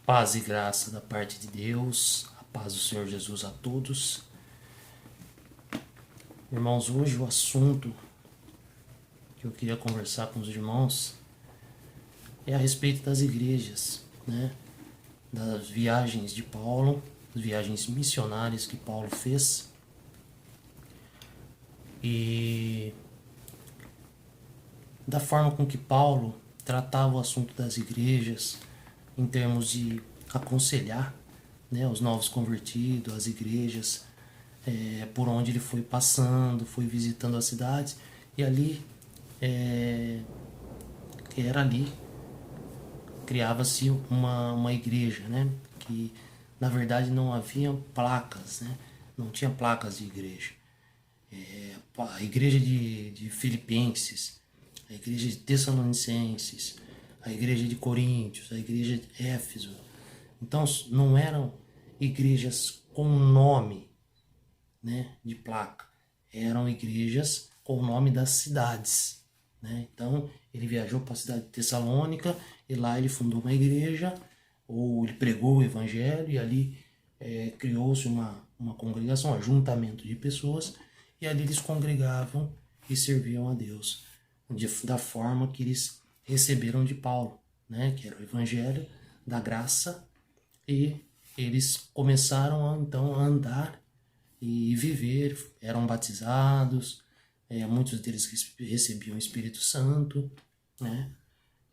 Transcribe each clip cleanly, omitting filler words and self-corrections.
Paz e graça da parte de Deus, a paz do Senhor Jesus a todos. Irmãos, hoje o assunto que eu queria conversar com os irmãos é a respeito das igrejas, né? Das viagens de Paulo, das viagens missionárias que Paulo fez. E da forma com que Paulo tratava o assunto das igrejas em termos de aconselhar, né, os novos convertidos, as igrejas, por onde ele foi passando, foi visitando as cidades, e ali, era ali, criava-se uma igreja, né, que na verdade não havia placas, né, não tinha placas de igreja. A igreja de Filipenses, a igreja de Tessalonicenses, a igreja de Coríntios, a igreja de Éfeso. Então não eram igrejas com nome, né, de placa, eram igrejas com o nome das cidades. Né? Então ele viajou para a cidade de Tessalônica e lá ele fundou uma igreja, ou ele pregou o evangelho e ali criou-se uma congregação, um ajuntamento de pessoas, e ali eles congregavam e serviam a Deus da forma que eles receberam de Paulo, né? Que era o evangelho da graça, e eles começaram então a andar e viver, eram batizados, muitos deles recebiam o Espírito Santo, né?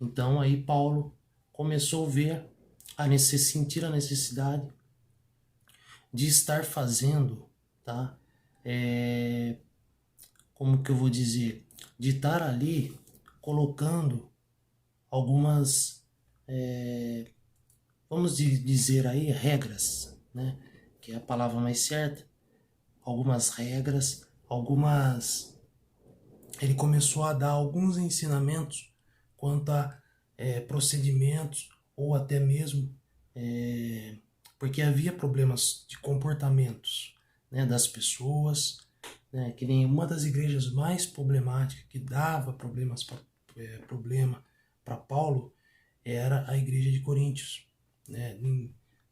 Então aí Paulo começou a ver sentir a necessidade de estar fazendo, tá? Como que eu vou dizer? De estar ali colocando algumas, vamos dizer aí, regras, né? Que é a palavra mais certa. Algumas regras, algumas. Ele começou a dar alguns ensinamentos quanto a procedimentos ou até mesmo porque havia problemas de comportamentos, né, das pessoas, né, que nem uma das igrejas mais problemáticas que dava problema para Paulo era a igreja de Coríntios, né?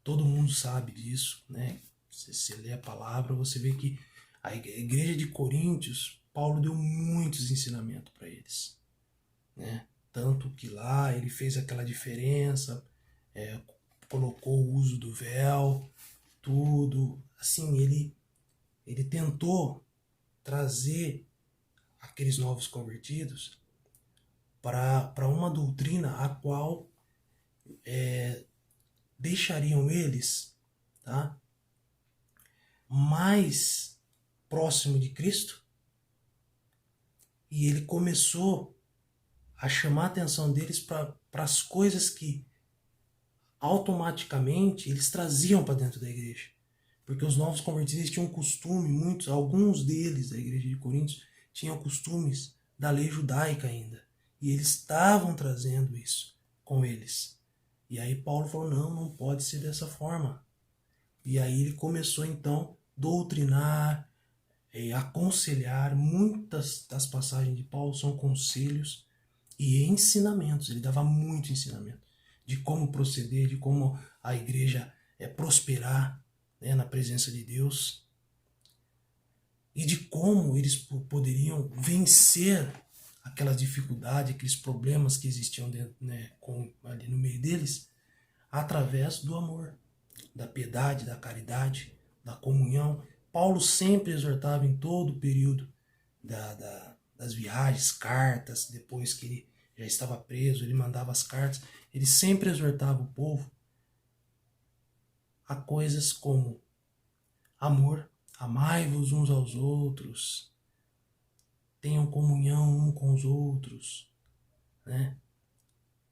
Todo mundo sabe disso, né? Se você lê a palavra, você vê que a igreja de Coríntios, Paulo deu muitos ensinamentos para eles, né? Tanto que lá ele fez aquela diferença, colocou o uso do véu, tudo. Assim, ele tentou trazer aqueles novos convertidos para uma doutrina a qual deixariam eles, tá, mais próximo de Cristo. E ele começou a chamar a atenção deles para as coisas que automaticamente eles traziam para dentro da igreja. Porque os novos convertidos tinham costume, alguns deles da igreja de Coríntios tinham costumes da lei judaica ainda. E eles estavam trazendo isso com eles. E aí Paulo falou, não pode ser dessa forma. E aí ele começou então a doutrinar, aconselhar. Muitas das passagens de Paulo são conselhos e ensinamentos. Ele dava muito ensinamento de como proceder, de como a igreja prosperar, né, na presença de Deus, e de como eles poderiam vencer aquelas dificuldades, aqueles problemas que existiam dentro, né, ali no meio deles, através do amor, da piedade, da caridade, da comunhão. Paulo sempre exortava em todo o período das viagens, cartas, depois que ele já estava preso, ele mandava as cartas, ele sempre exortava o povo a coisas como amor, amai-vos uns aos outros, tenham comunhão um com os outros, né?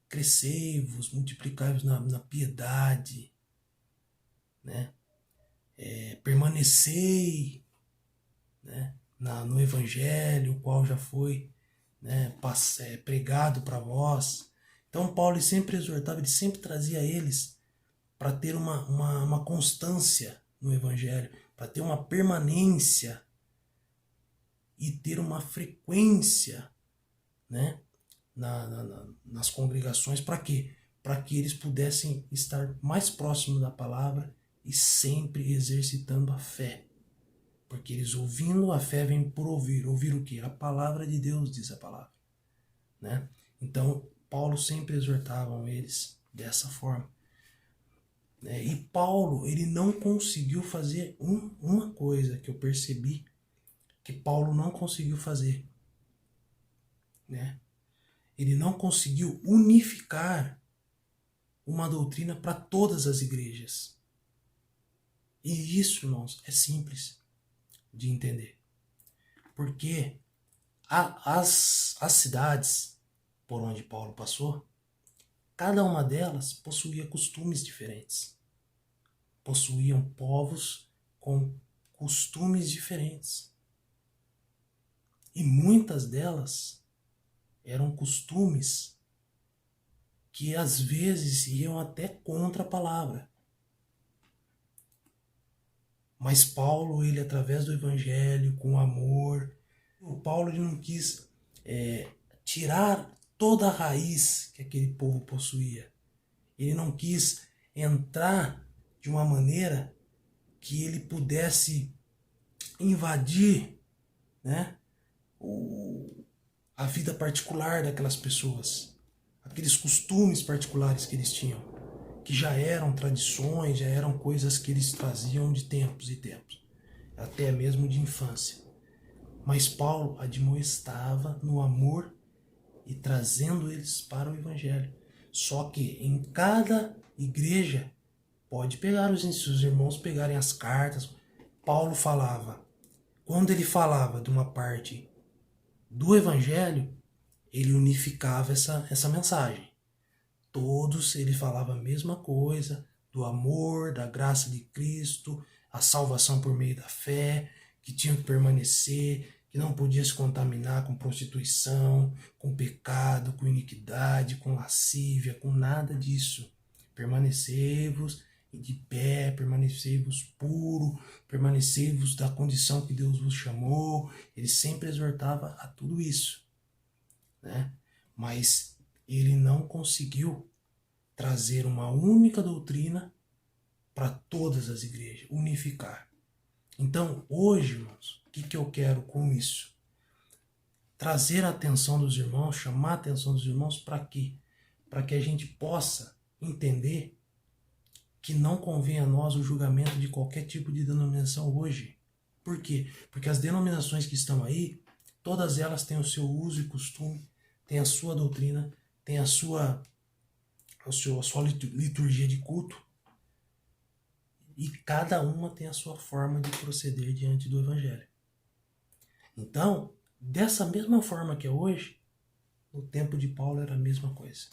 Crescei-vos, multiplicai-vos na piedade, né? Permanecei, né, no evangelho, o qual já foi, né, pregado para vós. Então Paulo sempre exortava, ele sempre trazia eles para ter uma constância no evangelho, para ter uma permanência e ter uma frequência, né, nas congregações. Para quê? para que eles pudessem estar mais próximos da palavra e sempre exercitando a fé. Porque eles ouvindo, a fé vem por ouvir. Ouvir o quê? A palavra de Deus, diz a palavra. Né? Então, Paulo sempre exortava eles dessa forma. E Paulo, ele não conseguiu fazer uma coisa que eu percebi que Paulo não conseguiu fazer. Né? Ele não conseguiu unificar uma doutrina para todas as igrejas. E isso, irmãos, é simples de entender. Porque as cidades por onde Paulo passou, cada uma delas possuía costumes diferentes. Possuíam povos com costumes diferentes. E muitas delas eram costumes que às vezes iam até contra a palavra. Mas Paulo, ele através do evangelho, com amor, o Paulo ele não quis tirar toda a raiz que aquele povo possuía. Ele não quis entrar de uma maneira que ele pudesse invadir, né, a vida particular daquelas pessoas, aqueles costumes particulares que eles tinham, que já eram tradições, já eram coisas que eles traziam de tempos e tempos, até mesmo de infância. Mas Paulo admoestava no amor e trazendo eles para o evangelho. Só que em cada igreja, pode pegar os irmãos pegarem as cartas, Paulo falava, quando ele falava de uma parte do evangelho, ele unificava essa mensagem. Todos ele falava a mesma coisa, do amor, da graça de Cristo, a salvação por meio da fé, que tinham que permanecer, que não podia se contaminar com prostituição, com pecado, com iniquidade, com lascívia, com nada disso. Permanecei-vos de pé, permanecei-vos puro, permanecei-vos da condição que Deus vos chamou. Ele sempre exortava a tudo isso, né? Mas ele não conseguiu trazer uma única doutrina para todas as igrejas, unificar. Então, hoje, irmãos, o que eu quero com isso? Trazer a atenção dos irmãos, chamar a atenção dos irmãos para quê? Para que a gente possa entender que não convém a nós o julgamento de qualquer tipo de denominação hoje. Por quê? Porque as denominações que estão aí, todas elas têm o seu uso e costume, têm a sua doutrina, têm a sua liturgia de culto, e cada uma tem a sua forma de proceder diante do evangelho. Então, dessa mesma forma que é hoje, no tempo de Paulo era a mesma coisa.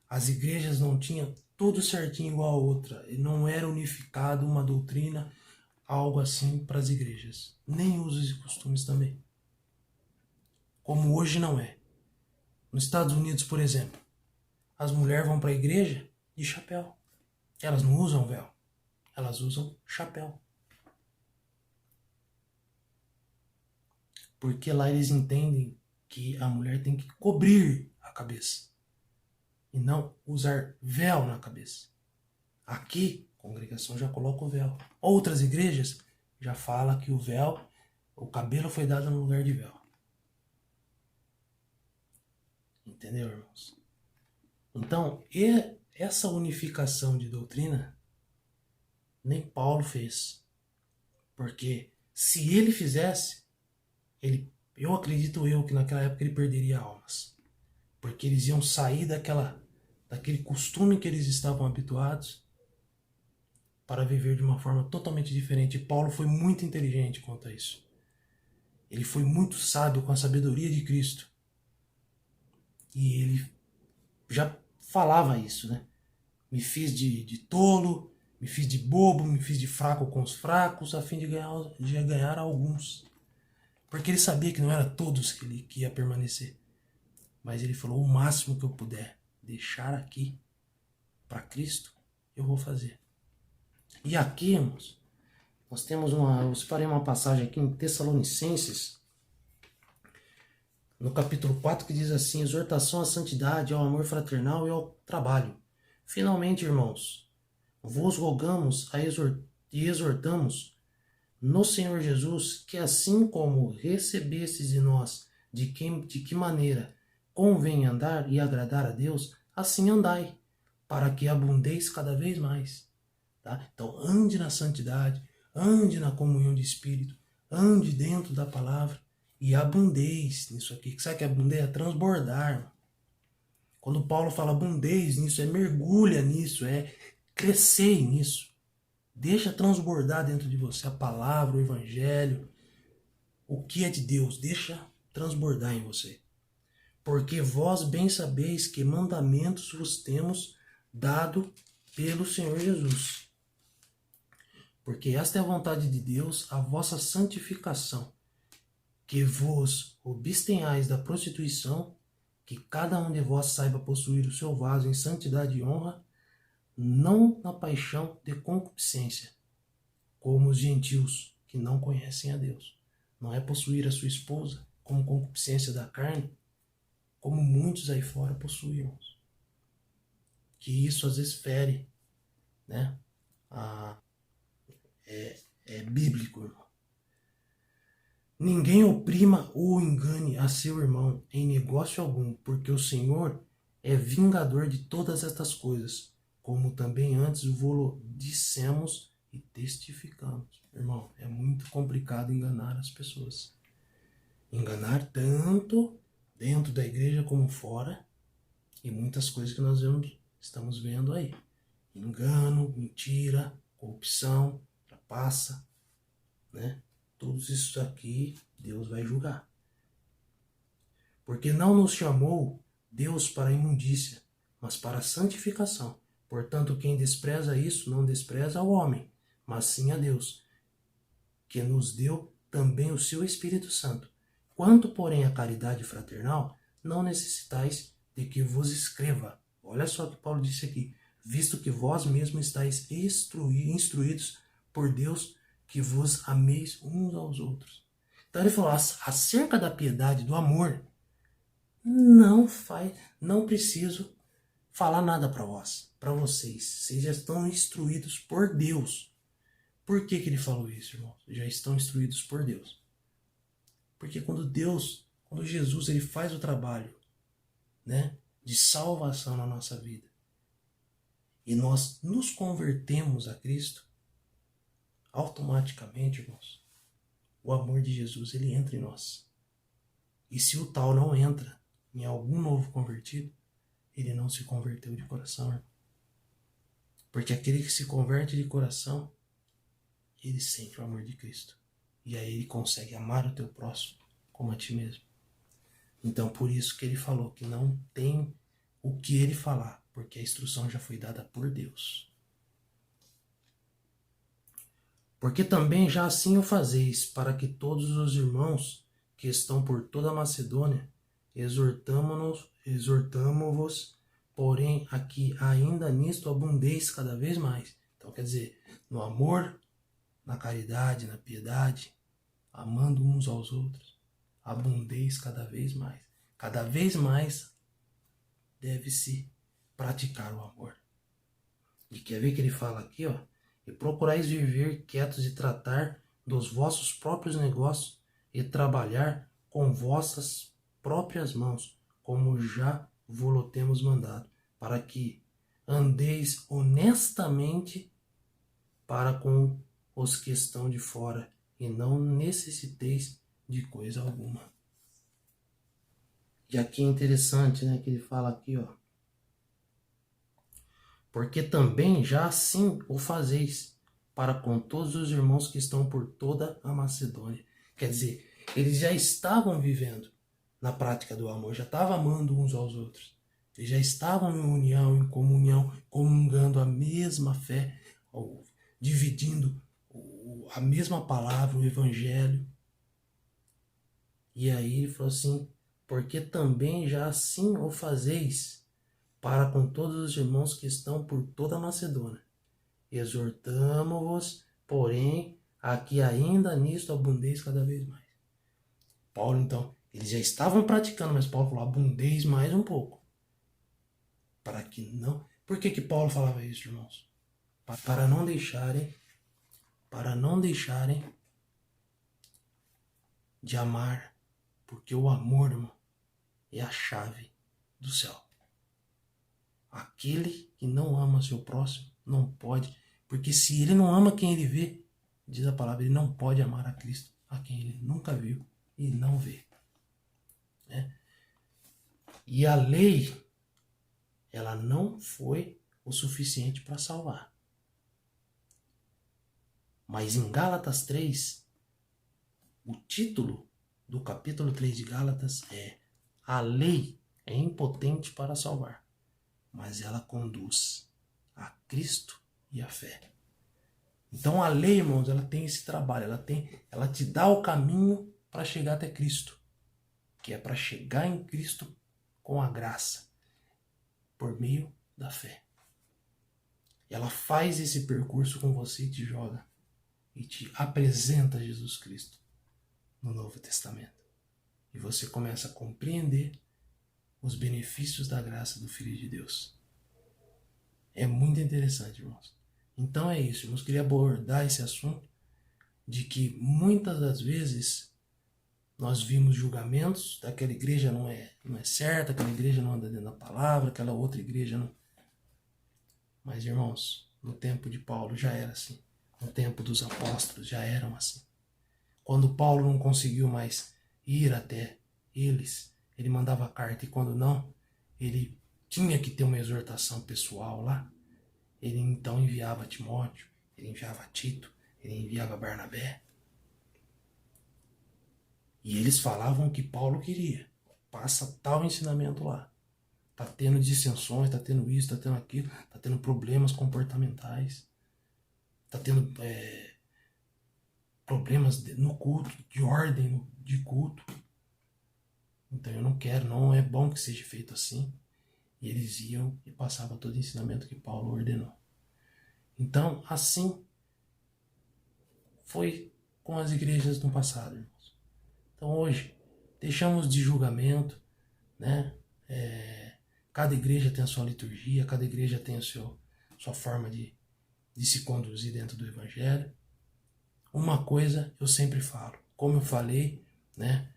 As igrejas não tinham tudo certinho igual a outra, e não era unificado uma doutrina, algo assim para as igrejas. Nem usos e costumes também. Como hoje não é. Nos Estados Unidos, por exemplo, as mulheres vão para a igreja de chapéu. Elas não usam véu, elas usam chapéu. Porque lá eles entendem que a mulher tem que cobrir a cabeça e não usar véu na cabeça. Aqui, a congregação já coloca o véu. Outras igrejas já falam que o véu, o cabelo foi dado no lugar de véu. Entendeu, irmãos? Então, essa unificação de doutrina, nem Paulo fez. Porque se ele fizesse, eu acredito que naquela época ele perderia almas. Porque eles iam sair daquele costume que eles estavam habituados para viver de uma forma totalmente diferente. E Paulo foi muito inteligente quanto a isso. Ele foi muito sábio com a sabedoria de Cristo. E ele já falava isso, né? Me fiz de tolo, me fiz de bobo, me fiz de fraco com os fracos, a fim de ganhar alguns. Porque ele sabia que não era todos que ia permanecer. Mas ele falou, o máximo que eu puder deixar aqui para Cristo, eu vou fazer. E aqui, irmãos, nós temos eu separei uma passagem aqui em Tessalonicenses, no capítulo 4, que diz assim: exortação à santidade, ao amor fraternal e ao trabalho. Finalmente, irmãos, vos rogamos e exortamos no Senhor Jesus que, assim como recebestes de nós de que maneira convém andar e agradar a Deus, assim andai, para que abundeis cada vez mais. Tá? Então, ande na santidade, ande na comunhão de espírito, ande dentro da palavra e abundeis nisso aqui. Sabe que abundeis é transbordar. Quando Paulo fala abundeis nisso, é mergulha nisso, é crescer nisso. Deixa transbordar dentro de você a palavra, o evangelho, o que é de Deus. Deixa transbordar em você. Porque vós bem sabeis que mandamentos vos temos dado pelo Senhor Jesus. Porque esta é a vontade de Deus, a vossa santificação, que vos abstenhais da prostituição, que cada um de vós saiba possuir o seu vaso em santidade e honra, não na paixão de concupiscência, como os gentios que não conhecem a Deus. Não é possuir a sua esposa como concupiscência da carne, como muitos aí fora possuem. Que isso às vezes fere, né? É bíblico, irmão. Ninguém oprima ou engane a seu irmão em negócio algum, porque o Senhor é vingador de todas estas coisas, como também antes vos dissemos e testificamos. Irmão, é muito complicado enganar as pessoas. Enganar tanto dentro da igreja como fora, e muitas coisas que nós estamos vendo aí. Engano, mentira, corrupção, trapaça, né? Tudo isso aqui Deus vai julgar. Porque não nos chamou Deus para a imundícia, mas para a santificação. Portanto, quem despreza isso não despreza ao homem, mas sim a Deus, que nos deu também o seu Espírito Santo. Quanto, porém, à caridade fraternal, não necessitais de que vos escreva. Olha só o que Paulo disse aqui. Visto que vós mesmos estáis instruídos por Deus, que vos ameis uns aos outros. Então ele falou, acerca da piedade, do amor, não preciso falar nada para vocês. Vocês já estão instruídos por Deus. Por que ele falou isso, irmãos? Já estão instruídos por Deus. Porque quando Jesus, ele faz o trabalho, né, de salvação na nossa vida, e nós nos convertemos a Cristo, automaticamente, irmãos, o amor de Jesus, ele entra em nós. E se o tal não entra em algum novo convertido, ele não se converteu de coração, irmão. Porque aquele que se converte de coração, ele sente o amor de Cristo. E aí ele consegue amar o teu próximo como a ti mesmo. Então, por isso que ele falou que não tem o que ele falar, porque a instrução já foi dada por Deus. Porque também já assim o fazeis, para que todos os irmãos que estão por toda a Macedônia, exortamo-vos, porém aqui ainda nisto abundeis cada vez mais. Então quer dizer, no amor, na caridade, na piedade, amando uns aos outros, abundeis cada vez mais. Cada vez mais deve-se praticar o amor. E quer ver que ele fala aqui, ó? E procurais viver quietos e tratar dos vossos próprios negócios e trabalhar com vossas próprias mãos, como já vos temos mandado, para que andeis honestamente para com os que estão de fora e não necessiteis de coisa alguma. E aqui é interessante, né, que ele fala aqui, ó. Porque também já assim o fazeis para com todos os irmãos que estão por toda a Macedônia. Quer dizer, eles já estavam vivendo na prática do amor, já estavam amando uns aos outros. Eles já estavam em união, em comunhão, comungando a mesma fé, dividindo a mesma palavra, o evangelho. E aí ele falou assim, porque também já assim o fazeis para com todos os irmãos que estão por toda a Macedônia. Exortamo-vos, porém, a que ainda nisto abundeis cada vez mais. Paulo, então, Eles já estavam praticando, mas Paulo falou, abundeis mais um pouco. Para que não... Por que Paulo falava isso, irmãos? Para não deixarem de amar, porque o amor, irmão, é a chave do céu. Aquele que não ama seu próximo não pode, porque se ele não ama quem ele vê, diz a palavra, ele não pode amar a Cristo, a quem ele nunca viu e não vê. E a lei, ela não foi o suficiente para salvar. Mas em Gálatas 3, o título do capítulo 3 de Gálatas é: a lei é impotente para salvar, mas ela conduz a Cristo e a fé. Então a lei, irmãos, ela tem esse trabalho, ela te dá o caminho para chegar até Cristo, que é para chegar em Cristo com a graça, por meio da fé. Ela faz esse percurso com você e te joga e te apresenta Jesus Cristo no Novo Testamento. E você começa a compreender os benefícios da graça do Filho de Deus. É muito interessante, irmãos. Então é isso, irmãos. Queria abordar esse assunto de que muitas das vezes nós vimos julgamentos, aquela igreja não é certa, aquela igreja não anda dentro da palavra, aquela outra igreja não... Mas, irmãos, no tempo de Paulo já era assim. No tempo dos apóstolos já eram assim. Quando Paulo não conseguiu mais ir até eles, ele mandava carta, e quando não, ele tinha que ter uma exortação pessoal lá. Ele então enviava Timóteo, ele enviava Tito, ele enviava Barnabé. E eles falavam o que Paulo queria. Passa tal ensinamento lá. Tá tendo dissensões, tá tendo isso, tá tendo aquilo, tá tendo problemas comportamentais, tá tendo problemas no culto, de ordem de culto. Então eu não quero, não é bom que seja feito assim. E eles iam e passavam todo o ensinamento que Paulo ordenou. Então, assim foi com as igrejas no passado, irmãos. Então hoje, deixamos de julgamento, né? Cada igreja tem a sua liturgia, cada igreja tem a sua forma de se conduzir dentro do Evangelho. Uma coisa eu sempre falo, como eu falei, né,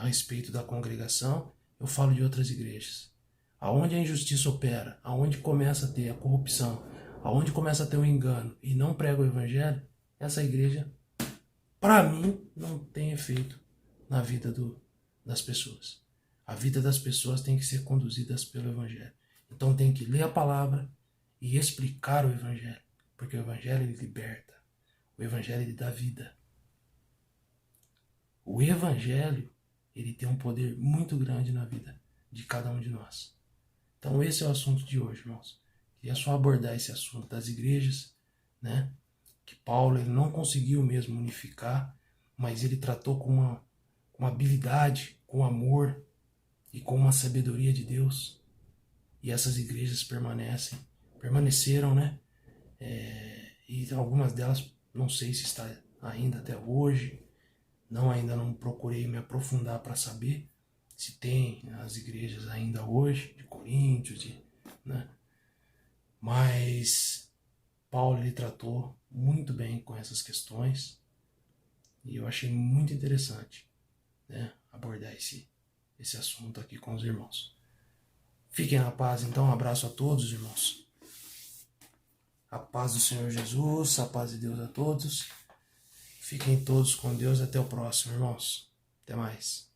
a respeito da congregação, eu falo de outras igrejas. Aonde a injustiça opera, aonde começa a ter a corrupção, aonde começa a ter o engano e não prega o Evangelho, essa igreja, para mim, não tem efeito na vida das pessoas. A vida das pessoas tem que ser conduzida pelo Evangelho. Então tem que ler a palavra e explicar o Evangelho, porque o Evangelho ele liberta, o Evangelho ele dá vida. O Evangelho ele tem um poder muito grande na vida de cada um de nós. Então esse é o assunto de hoje, irmãos. Queria só abordar esse assunto das igrejas, né? Que Paulo ele não conseguiu mesmo unificar, mas ele tratou com uma habilidade, com amor e com uma sabedoria de Deus. E essas igrejas permaneceram, né? E algumas delas, não sei se está ainda até hoje, ainda não procurei me aprofundar para saber se tem as igrejas ainda hoje, de Coríntios, né? Mas Paulo ele tratou muito bem com essas questões e eu achei muito interessante, né, abordar esse assunto aqui com os irmãos. Fiquem na paz, então, um abraço a todos, irmãos. A paz do Senhor Jesus, a paz de Deus a todos. Fiquem todos com Deus, até o próximo, irmãos. Até mais.